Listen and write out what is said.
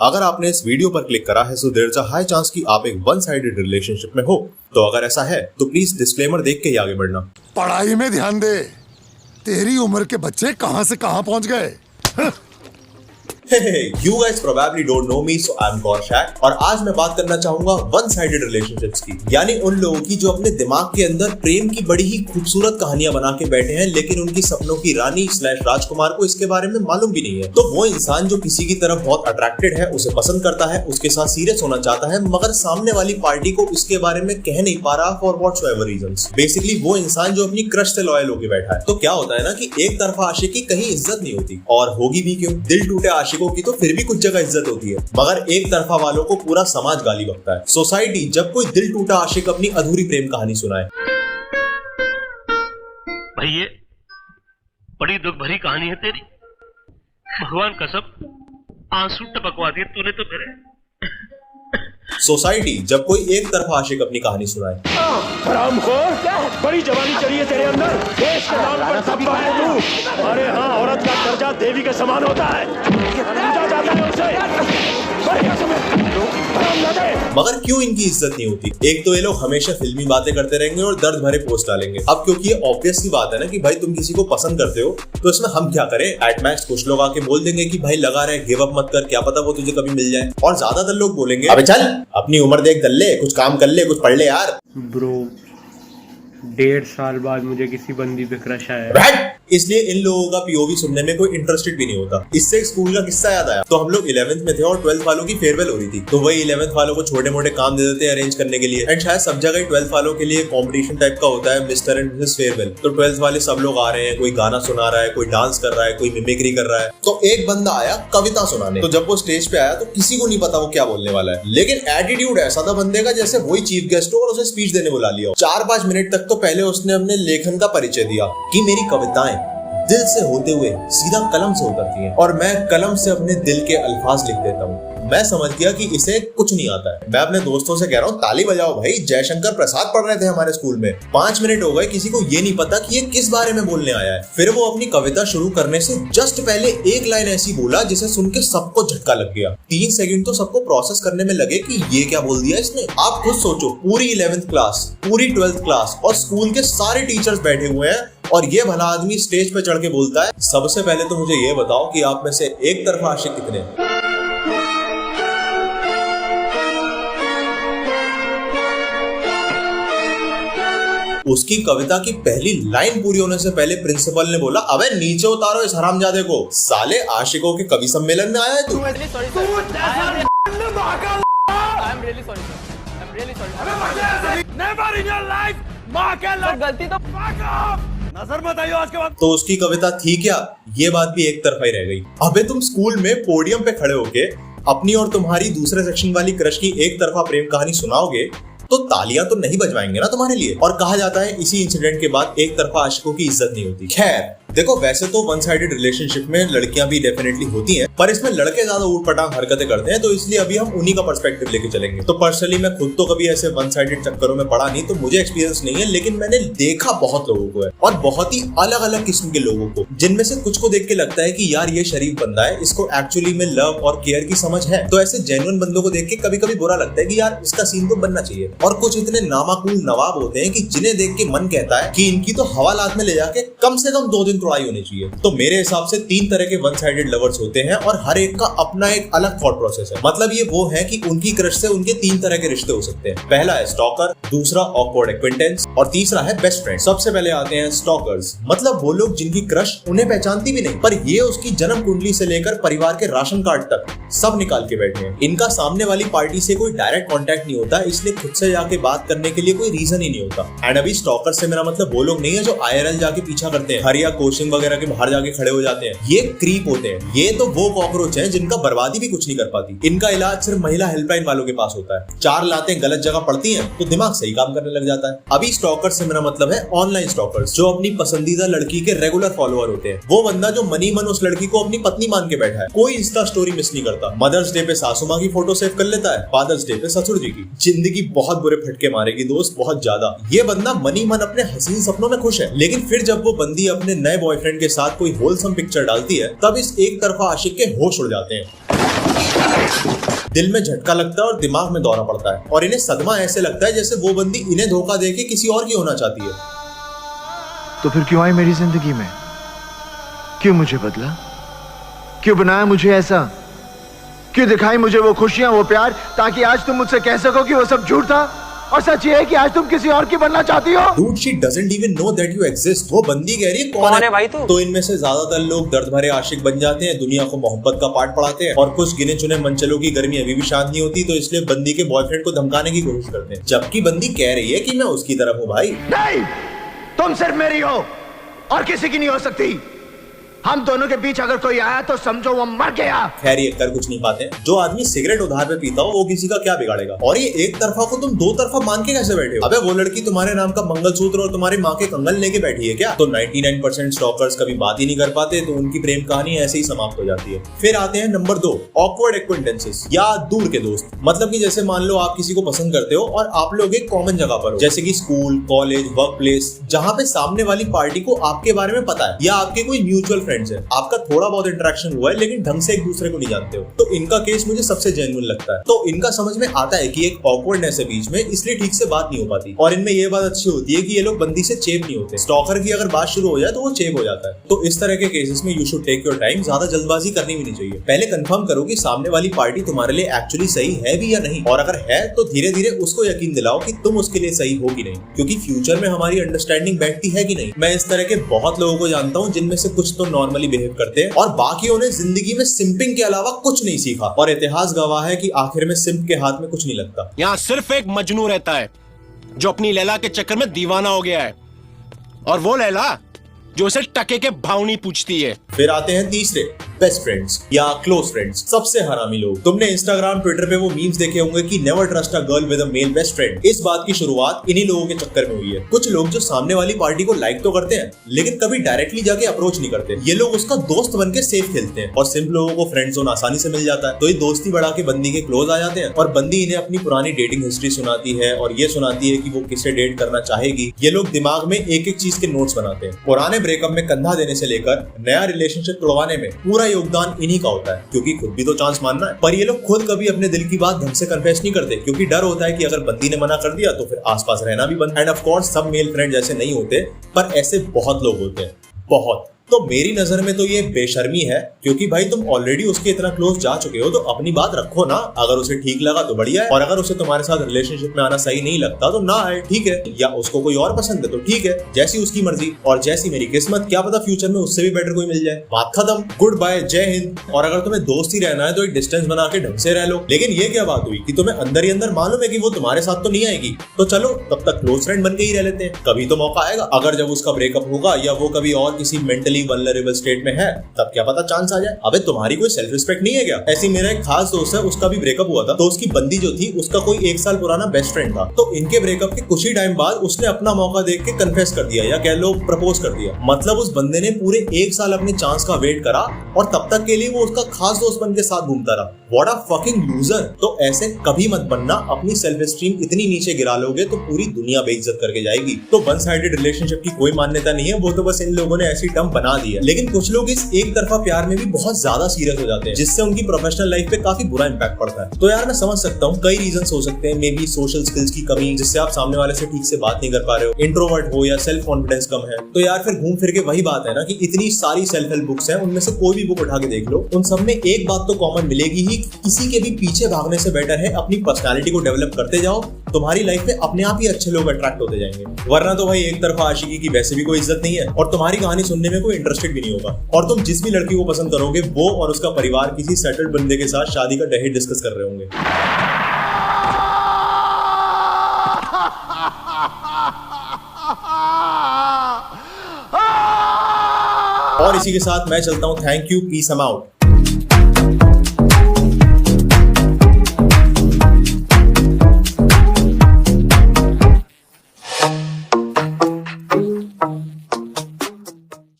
अगर आपने इस वीडियो पर क्लिक करा है तो there is a high chance कि आप एक वन साइडेड रिलेशनशिप में हो। तो अगर ऐसा है तो प्लीज डिस्क्लेमर देख के ही आगे बढ़ना। पढ़ाई में ध्यान दे, तेरी उम्र के बच्चे कहां से कहां पहुंच गए। Hey, you guys probably don't know me, so I'm Gorshak और आज मैं बात करना चाहूंगा वन साइडेड रिलेशनशिप्स की, यानी उन लोगों की जो अपने दिमाग के अंदर प्रेम की बड़ी ही खूबसूरत कहानियां बना के बैठे हैं, लेकिन उनकी सपनों की रानी / राजकुमार को इसके बारे में मालूम भी नहीं है। तो वो इंसान जो किसी की तरफ बहुत अट्रैक्टेड है, उसे पसंद करता है, उसके साथ सीरियस होना चाहता है, मगर सामने वाली पार्टी को इसके बारे में कह नहीं पा रहा फॉर व्हाटसोएवर रीजंस। बेसिकली वो इंसान जो अपनी क्रश से लॉयल होकर बैठा है। तो क्या होता है ना कि एक तरफा आशिक की कहीं इज्जत नहीं होती, और होगी भी क्यों। दिल टूटे आशिकों की तो फिर भी कुछ जगह इज्जत होती है, मगर एक तरफा वालों को पूरा समाज गाली बकता है। सोसाइटी जब कोई दिल टूटा आशिक अपनी अधूरी प्रेम कहानी सुनाए, भाई ये बड़ी दुख भरी कहानी है तेरी, भगवान कसम आंसू टपकवा दिए तूने तो मेरे। सोसाइटी जब कोई एक तरफा आशिक अपनी कहानी सुनाए, हरामखोर, बड़ी जवानी चढ़ी है तेरे अंदर, देश के नाम पर सब है तू। अरे हाँ, औरत का दर्जा देवी के समान होता है, पूजा जाता है उसे। मगर क्यों इनकी इज्जत नहीं होती। एक तो ये लोग हमेशा फिल्मी बातें करते रहेंगे और दर्द भरे पोस्ट डालेंगे। अब क्योंकि ये ऑब्वियस सी बात है ना कि भाई तुम किसी को पसंद करते हो, तो इसमें हम क्या करें। एट मैक्स कुछ लोग आके बोल देंगे कि भाई लगा रहे, गिव अप मत कर, क्या पता वो तुझे कभी मिल जाए। और ज्यादातर लोग बोलेंगे अबे चल अपनी उम्र देख, कर ले कुछ काम, कर ले कुछ पढ़ ले यार। ब्रो 1.5 साल बाद मुझे किसी बंदी पे क्रश आया। इसलिए इन लोगों का पीओवी सुनने में कोई इंटरेस्टेड भी नहीं होता। इससे एक स्कूल का किस्सा याद आया। तो हम लोग 11th में थे और 12th वालों की फेयरवेल हो रही थी। तो वही 11th वालों को छोटे मोटे काम दे देते हैं अरेंज करने के लिए। एंड शायद सब जगह 12th वालों के लिए कंपटीशन टाइप का होता है, मिस्टर एंड मिसेस फेयरवेल। तो 12th वाले सब लोग आ रहे हैं, कोई गाना सुना रहा है, कोई डांस कर रहा है, कोई मिमिक्री कर रहा है। तो एक बंदा आया कविता सुनाने। तो जब वो स्टेज पे आया तो किसी को नहीं पता वो क्या बोलने वाला है, लेकिन एटीट्यूड ऐसा था बंदे का जैसे वही चीफ गेस्ट हो और उसे स्पीच देने बुला लिया। 4-5 मिनट तक तो पहले उसने अपने लेखन का परिचय दिया कि मेरी कविताएं दिल से होते हुए सीधा कलम से उतरती हैं और मैं कलम से अपने दिल के अल्फाज लिख देता हूँ। मैं समझ गया कि इसे कुछ नहीं आता है। मैं अपने दोस्तों से कह रहा हूँ ताली बजाओ भाई, जयशंकर प्रसाद पढ़ रहे थे हमारे स्कूल में। 5 मिनट हो गए, किसी को ये नहीं पता कि ये किस बारे में बोलने आया है। फिर वो अपनी कविता शुरू करने से जस्ट पहले एक लाइन ऐसी बोला जिसे सुन के सबको झटका लग गया। 3 सेकंड तो सबको प्रोसेस करने में लगे कि ये क्या बोल दिया इसने। आप खुद सोचो, पूरी 11th क्लास, पूरी 12th क्लास और स्कूल के सारे टीचर्स बैठे हुए हैं और ये भला आदमी स्टेज पे चढ़ के बोलता है। सबसे पहले तो मुझे ये बताओ कि आप में से एक तरफा आशिक कितने हैं? उसकी कविता की पहली लाइन पूरी होने से पहले प्रिंसिपल ने बोला अबे नीचे उतारो इस हरामजादे को, साले आशिकों के कवि सम्मेलन में आया है तू। गलती तो नजर मत आइयो आज के बाद। तो उसकी कविता थी क्या, ये बात भी एक तरफा ही रह गई। अबे तुम स्कूल में पोडियम पे खड़े होके अपनी और तुम्हारी दूसरे सेक्शन वाली क्रश की एक तरफा प्रेम कहानी सुनाओगे तो तालियां तो नहीं बजवाएंगे ना तुम्हारे लिए। और कहा जाता है इसी इंसिडेंट के बाद एक तरफा आशिकों की इज्जत नहीं होती। खैर देखो, वैसे तो वन साइडेड रिलेशनशिप में लड़कियां भी डेफिनेटली होती हैं, पर इसमें लड़के ज्यादा ऊटपटांग हरकतें करते हैं, तो इसलिए अभी हम उन्हीं का पर्सपेक्टिव लेके चलेंगे। तो पर्सनली मैं खुद तो कभी ऐसे वन साइडेड चक्करों में पड़ा नहीं, तो मुझे एक्सपीरियंस नहीं है, लेकिन मैंने देखा बहुत लोगों को है और बहुत ही अलग अलग किस्म के लोगों को, जिनमें से कुछ को देख के लगता है कि यार ये शरीफ बंदा है, इसको एक्चुअली में लव और केयर की समझ है। तो ऐसे जेन्युइन बंदों को देख के कभी कभी बुरा लगता है कि यार इसका सीन तो बनना चाहिए। और कुछ इतने नामाकूल नवाब होते हैं कि जिन्हें देख के मन कहता है कि इनकी तो हवालात में ले जाके कम से कम 2 दिन तुड़ाई होनी चाहिए। तो मेरे हिसाब से 3 तरह के वन साइडेड लवर्स होते हैं और हर एक का अपना एक अलग थॉट प्रोसेस है। मतलब ये वो है कि उनकी क्रश से उनके 3 तरह के रिश्ते हो सकते हैं। पहला है स्टॉकर, दूसरा ऑकवर्ड एक्विंटेंस और तीसरा है बेस्ट फ्रेंड। सबसे पहले आते हैं स्टॉकर्स, मतलब वो लोग जिनकी क्रश उन्हें पहचानती भी नहीं, पर ये उसकी जन्म कुंडली से लेकर परिवार के राशन कार्ड तक सब निकाल के बैठे हैं। इनका सामने वाली पार्टी से कोई डायरेक्ट कॉन्टेक्ट नहीं होता, इसलिए खुद से जाके बात करने के लिए कोई रीजन ही नहीं होता। एंड अभी स्टॉकर से मेरा मतलब वो लोग नहीं है जो IRL जाके पीछा करते हैं, हर या कोचिंग वगैरह के बाहर जाके खड़े हो जाते हैं। ये क्रीप होते हैं। ये तो वो कॉकरोच हैं जिनका बर्बादी भी कुछ नहीं कर पाती। इनका इलाज सिर्फ महिला हेल्पलाइन वालों के पास होता है। 4 लातें गलत जगह पड़ती हैं तो दिमाग सही काम करने लग जाता है। अभी स्टॉकर से मेरा मतलब है ऑनलाइन स्टॉकर्स, जो अपनी पसंदीदा लड़की के रेगुलर फॉलोअर होते हैं। वो बंदा जो मनी मन उस लड़की को अपनी पत्नी मान के बैठा है, कोई इंस्टा स्टोरी मिस नहीं करता। मदर्स डे पे सासू माँ की फोटो सेव कर लेता है, फादर्स डे पे ससुर जी की। जिंदगी बहुत बुरे फटके मारेगी दोस्त, बहुत ज्यादा। ये बंदा मनी मन अपने हसीन सपनों में खुश है, लेकिन फिर जब वो बंदी अपने नए बॉयफ्रेंड के साथ कोई होलसम पिक्चर डालती है, तब इस एक तरफा आशिक के होश उड़ जाते हैं। दिल में झटका लगता है और दिमाग में दौरा पड़ता है और इन्हें सदमा ऐसे लगता है जैसे वो बंदी इन्हें धोखा देके किसी और की होना चाहती है। तो फिर क्यों आई मेरी जिंदगी में? क्यों मुझे बदला? क्यों बनाया मुझे ऐसा? क्यों दिखाई मुझे वो खुशियां, वो प्यार, ताकि आज तुम मुझसे कह सको कि वो सब झूठ था और सच ये है कि आज तुम किसी और की बनना चाहती हो? Dude, she doesn't even know that you exist. वो बंदी कह रही है कौन है भाई तू? तो इनमें से ज्यादातर लोग दर्द भरे आशिक बन जाते हैं, दुनिया को मोहब्बत का पाठ पढ़ाते हैं और कुछ गिने चुने मनचलों की गर्मी अभी भी शांत नहीं होती, तो इसलिए बंदी के बॉयफ्रेंड को धमकाने की कोशिश करते हैं, जबकि बंदी कह रही है कि मैं उसकी तरफ हूँ भाई। नहीं, तुम सिर्फ मेरी हो और किसी की नहीं हो सकती। हम दोनों के बीच अगर कोई आया तो समझो वो मर गया। खैर ये कर कुछ नहीं पाते। जो आदमी सिगरेट उधार पे पीता हो वो किसी का क्या बिगाड़ेगा? और ये एक तरफा को तुम दो तरफा मान के कैसे बैठे हो? अबे वो लड़की तुम्हारे नाम का मंगलसूत्र और तुम्हारी माँ के कंगन लेके बैठी है क्या? तो 99% स्टॉकर्स कभी बात ही नहीं कर पाते, तो उनकी प्रेम कहानी ऐसे ही समाप्त हो जाती है। फिर आते हैं नंबर 2, ऑकवर्ड एक्वेंटेंसेस या दूर के दोस्त। मतलब कि जैसे मान लो आप किसी को पसंद करते हो और आप लोग एक कॉमन जगह पर हो, जैसे कि स्कूल, कॉलेज, वर्क प्लेस, जहाँ पे सामने वाली पार्टी को आपके बारे में पता है या आपके कोई म्यूचुअल फ्रेंड्स है, आपका थोड़ा बहुत इंटरेक्शन हुआ है लेकिन ढंग से एक दूसरे को नहीं जानते हो। तो इनका केस मुझे सबसे जेन्युइन लगता है। तो इनका समझ में आता है कि एक ऑकवर्डनेस है बीच में, इसलिए ठीक से बात नहीं हो पाती। और इनमें ये बात अच्छी होती है कि ये लोग बंदी से चेप नहीं होते। स्टॉकर की अगर बात शुरू हो जाए तो वो चेप हो जाता है। तो इस तरह के केसेस में you should take your time, ज्यादा जल्दबाजी करनी भी नहीं चाहिए। पहले कंफर्म करो कि सामने वाली पार्टी तुम्हारे लिए एक्चुअली सही है भी या नहीं, और अगर है तो धीरे धीरे उसको यकीन दिलाओ कि तुम उसके लिए सही हो कि नहीं, क्योंकि फ्यूचर में हमारी अंडरस्टैंडिंग बैठती है कि नहीं। मैं इस तरह के बहुत लोगों को जानता हूँ जिनमें से कुछ तो नॉर्मली बिहेव करते हैं और बाकियों ने जिंदगी में सिंपिंग के अलावा कुछ नहीं सीखा, और इतिहास गवाह है कि आखिर में सिंप के हाथ में कुछ नहीं लगता। यहाँ सिर्फ एक मजनू रहता है जो अपनी लैला के चक्कर में दीवाना हो गया है, और वो लैला जो उसे टके के भाव नहीं पूछती है। फिर आते हैं तीसरे, बेस्ट फ्रेंड्स या क्लोज फ्रेंड्स, सबसे हरामी लोग। तुमने इंस्टाग्राम, ट्विटर पे वो मीम्स देखे होंगे कि never trust a girl with a male best friend. इस बात की शुरुआत इन्हीं लोगों के चक्कर में हुई है। कुछ लोग जो सामने वाली पार्टी को लाइक तो करते हैं लेकिन कभी डायरेक्टली जाके अप्रोच नहीं करते। ये लोग उसका दोस्त बन के सेफ खेलते हैं और सिंपल लोगों को फ्रेंड जोन आसानी से मिल जाता है, तो ये दोस्ती बढ़ा के बंदी के क्लोज आ जाते हैं और बंदी इन्हें अपनी पुरानी डेटिंग हिस्ट्री सुनाती है और ये सुनाती है कि वो किसे डेट करना चाहेगी। ये लोग दिमाग में एक एक चीज के नोट्स बनाते हैं। पुराने ब्रेकअप में कंधा देने से लेकर नया रिलेशनशिप तोड़वाने में पूरा योगदान इन्हीं का होता है, क्योंकि खुद भी तो चांस मानना है। पर ये लोग खुद कभी अपने दिल की बात ढंग से कन्फेस नहीं करते, क्योंकि डर होता है कि अगर बंदी ने मना कर दिया तो फिर आसपास रहना भी बंद। एंड ऑफ कोर्स सब मेल फ्रेंड ऐसे नहीं होते, पर ऐसे बहुत लोग होते हैं, बहुत। तो मेरी नजर में तो ये बेशर्मी है, क्योंकि भाई तुम ऑलरेडी उसके इतना क्लोज जा चुके हो तो अपनी बात रखो ना। अगर उसे ठीक लगा तो बढ़िया है, और अगर उसे तुम्हारे साथ रिलेशनशिप में आना सही नहीं लगता तो ना आए, ठीक है। या उसको कोई और पसंद है तो ठीक है, जैसी उसकी मर्जी और जैसी मेरी किस्मत, क्या पता फ्यूचर में उससे भी बेटर कोई मिल जाए। बात खत्म, गुड बाय, जय हिंद। और अगर तुम्हें दोस्त ही रहना है तो एक डिस्टेंस बना के ढंग से रह लो। लेकिन ये क्या बात हुई कि तुम्हें अंदर ही अंदर मालूम है कि वो तुम्हारे साथ तो नहीं आएगी, तो चलो तब तक क्लोज फ्रेंड बन के ही रह लेते हैं। कभी तो मौका आएगा, अगर जब उसका ब्रेकअप होगा या वो कभी और किसी मेंटली वल्नरेबल स्टेट में है, तब क्या पता चांस आ जाए। अबे तुम्हारी कोई सेल्फ रिस्पेक्ट नहीं है क्या? ऐसी मेरा एक खास दोस्त है, उसका भी ब्रेकअप हुआ था, तो उसकी बंदी जो थी उसका कोई 1 साल पुराना बेस्ट फ्रेंड था। तो इनके ब्रेकअप के कुछ ही टाइम बाद उसने अपना मौका देख के कन्फेस कर दिया, या कह लो प्रपोज कर दिया। मतलब उस बंदे ने पूरे 1 साल अपने चांस का वेट करा और तब तक के लिए वो उसका खास दोस्त बन के साथ घूमता रहा। What a fucking loser. तो ऐसे कभी मत बनना, अपनी सेल्फ एस्टीम इतनी नीचे गिरा लोगे तो पूरी दुनिया बेइज्जत करके जाएगी। तो वन साइडेड रिलेशनशिप की कोई मान्यता नहीं है, वो तो बस इन लोगों ने ऐसी टर्म बना दी है। लेकिन कुछ लोग इस एक तरफा प्यार में भी बहुत ज्यादा सीरियस हो जाते हैं, जिससे उनकी प्रोफेशनल लाइफ पे काफी बुरा इंपैक्ट पड़ता है। तो यार मैं समझ सकता हूँ, कई रीजंस हो सकते हैं। मे बी सोशल स्किल्स की कमी, जिससे आप सामने वाले से ठीक से बात नहीं कर पा रहे हो, इंट्रोवर्ट हो, या सेल्फ कॉन्फिडेंस कम है। तो यार फिर घूम फिर के वही बात है ना कि इतनी सारी सेल्फ हेल्प बुक्स हैं, उनमें से कोई भी बुक उठा के देख लो, उन सब में एक बात तो कॉमन मिलेगी ही, किसी के भी पीछे भागने से बेटर है अपनी पर्सनालिटी को डेवलप करते जाओ। तुम्हारी लाइफ में अपने आप ही अच्छे लोग अट्रैक्ट होते जाएंगे, वरना तो भाई एक तरफा आशिकी की वैसे भी कोई इज्जत नहीं है और तुम्हारी कहानी सुनने में कोई इंटरेस्टेड भी नहीं होगा। और तुम जिस भी लड़की को पसंद करोगे वो और उसका परिवार किसी सेटल्ड बंदे के साथ शादी का दहेज डिस्कस कर रहे होंगे। और इसी के साथ मैं चलता हूं। Thank you, peace, I am out.